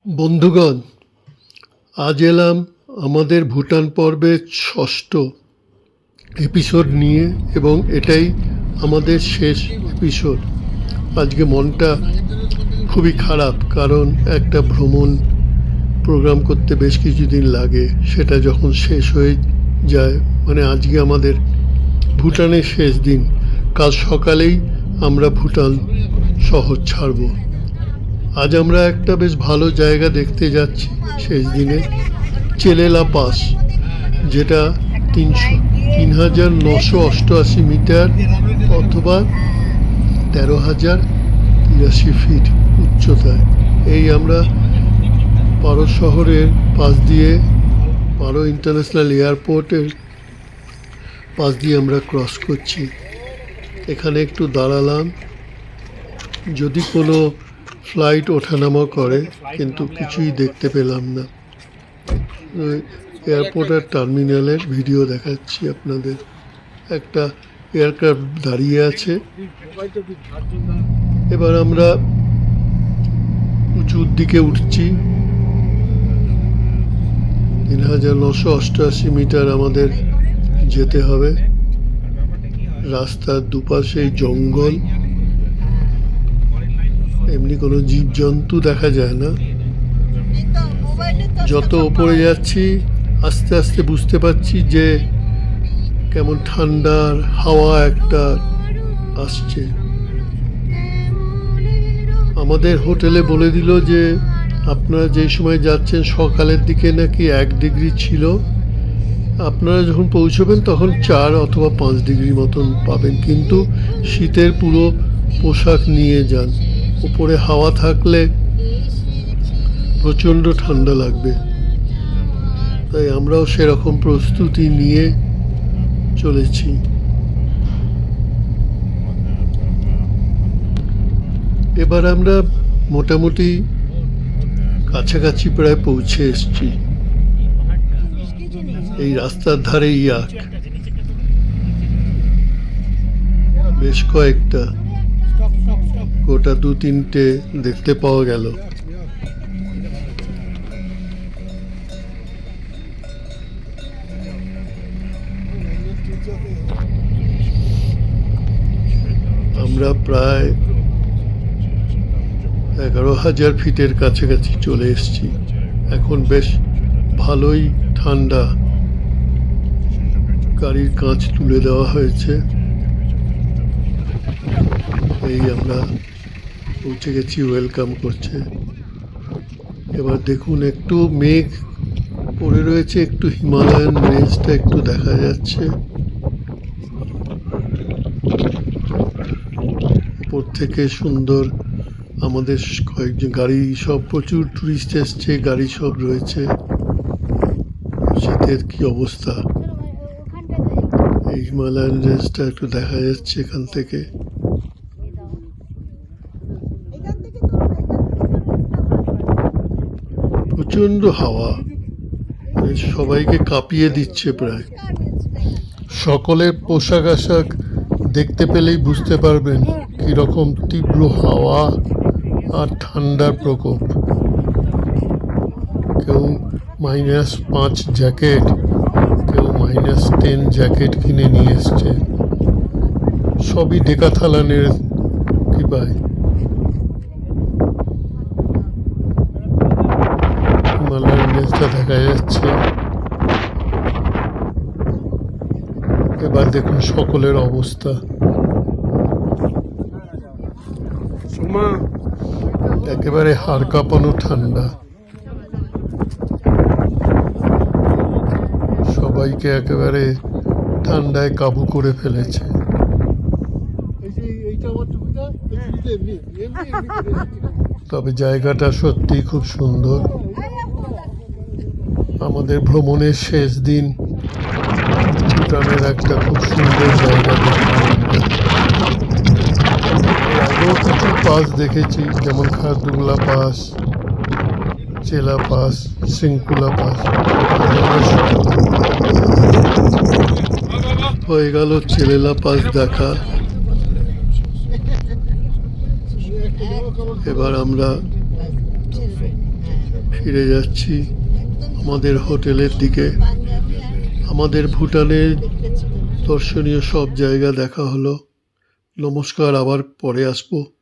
বন্ধুগণ, আজ এলাম আমাদের ভুটান পর্বের ষষ্ঠ এপিসোড নিয়ে এবং এটাই আমাদের শেষ এপিসোড। আজকে মনটা খুবই খারাপ, কারণ একটা ভ্রমণ প্রোগ্রাম করতে বেশ কিছুদিন লাগে, সেটা যখন শেষ হয়ে যায়, মানে আজকে আমাদের ভুটানের শেষ দিন। কাল সকালেই আমরা ভুটান শহর ছাড়ব। আজ আমরা একটা বেশ ভালো জায়গা দেখতে যাচ্ছি শেষ দিনে, চেলেলা পাস, যেটা ৩,৯৮৮ মিটার অথবা ১৩,০৮৩ ফিট উচ্চতায়। এই আমরা পারো শহরের পাশ দিয়ে, পারো ইন্টারন্যাশনাল এয়ারপোর্টের পাশ দিয়ে আমরা ক্রস করছি। এখানে একটু দাঁড়ালাম, যদি কোনো ফ্লাইট ওঠানামা করে, কিন্তু কিছুই দেখতে পেলাম না। এয়ারপোর্ট আর টার্মিনালের ভিডিও দেখাচ্ছি আপনাদের। একটা এয়ারক্রাফট দাঁড়িয়ে আছে। এবার আমরা উঁচুর দিকে উঠছি। ৩,৯৮৮ মিটার আমাদের যেতে হবে। রাস্তার দুপাশেই জঙ্গল, এমনি কোনো জীবজন্তু দেখা যায় না। যত ওপরে যাচ্ছি আস্তে আস্তে বুঝতে পারছি যে কেমন ঠান্ডার হাওয়া একটা আসছে। আমাদের হোটেলে বলে দিল যে আপনারা যেই সময় যাচ্ছেন সকালের দিকে নাকি ১ ডিগ্রি ছিল, আপনারা যখন পৌঁছবেন তখন ৪ অথবা ৫ ডিগ্রি মতন পাবেন, কিন্তু শীতের পুরো পোশাক নিয়ে যান। উপরে হাওয়া থাকলে প্রচণ্ড ঠান্ডা লাগবে, তাই আমরাও সেরকম প্রস্তুতি নিয়ে চলেছি। এবার আমরা মোটামুটি কাছাকাছি প্রায় পৌঁছে এসেছি। এই রাস্তার ধারে ইয়াক বেশ কয়েকটা, গোটা ২-৩টে দেখতে পাওয়া গেল। আমরা প্রায় ১১,০০০ ফিটের কাছাকাছি চলে এসেছি। এখন বেশ ভালোই ঠান্ডা। গাড়ির কাঁচ তুলে দেওয়া হয়েছে। এই আমরা পৌঁছে গেছি, ওয়েলকাম করছে। এবার দেখুন, একটু মেঘ পড়ে রয়েছে, একটু হিমালয়ান রেঞ্জটা একটু দেখা যাচ্ছে। উপর থেকে সুন্দর আমাদের কয়েকজন গাড়ি, সব প্রচুর টুরিস্ট এসছে, গাড়ি সব রয়েছে। শীতের কি অবস্থা! এই হিমালয়ান রেঞ্জটা একটু দেখা যাচ্ছে এখান থেকে। প্রচণ্ড হাওয়া, সবাইকে কাঁপিয়ে দিচ্ছে প্রায়। সকলের পোশাক আশাক দেখতে পেলেই বুঝতে পারবেন কীরকম তীব্র হাওয়া আর ঠান্ডার প্রকোপ। কেউ -৫ জ্যাকেট, কেউ -১০ জ্যাকেট কিনে নিয়ে এসছে। সবই ডেকাথালানের কৃপায়। হিমালয়ান রেঞ্জটা দেখা যাচ্ছে। এবার দেখুন সকলের অবস্থা। একেবারে হাড় কাঁপানো ঠান্ডা, সবাইকে একেবারে ঠান্ডায় কাবু করে ফেলেছে। তবে জায়গাটা সত্যিই খুব সুন্দর। আমাদের ভ্রমণের শেষ দিন ভুটানের একটা খুব সুন্দর জায়গা দেখলাম। আগেও কিছু পাস দেখেছি, যেমন খারদুংলা পাস, চেলা পাস, শৃঙ্খলা পাস। হয়ে গেল চেলেলা পাস দেখা। এবার আমরা ফিরে যাচ্ছি আমাদের হোটেলের দিকে। আমাদের ভুটানের দর্শনীয় সব জায়গা দেখা হলো। নমস্কার, আবার পরে আসবো।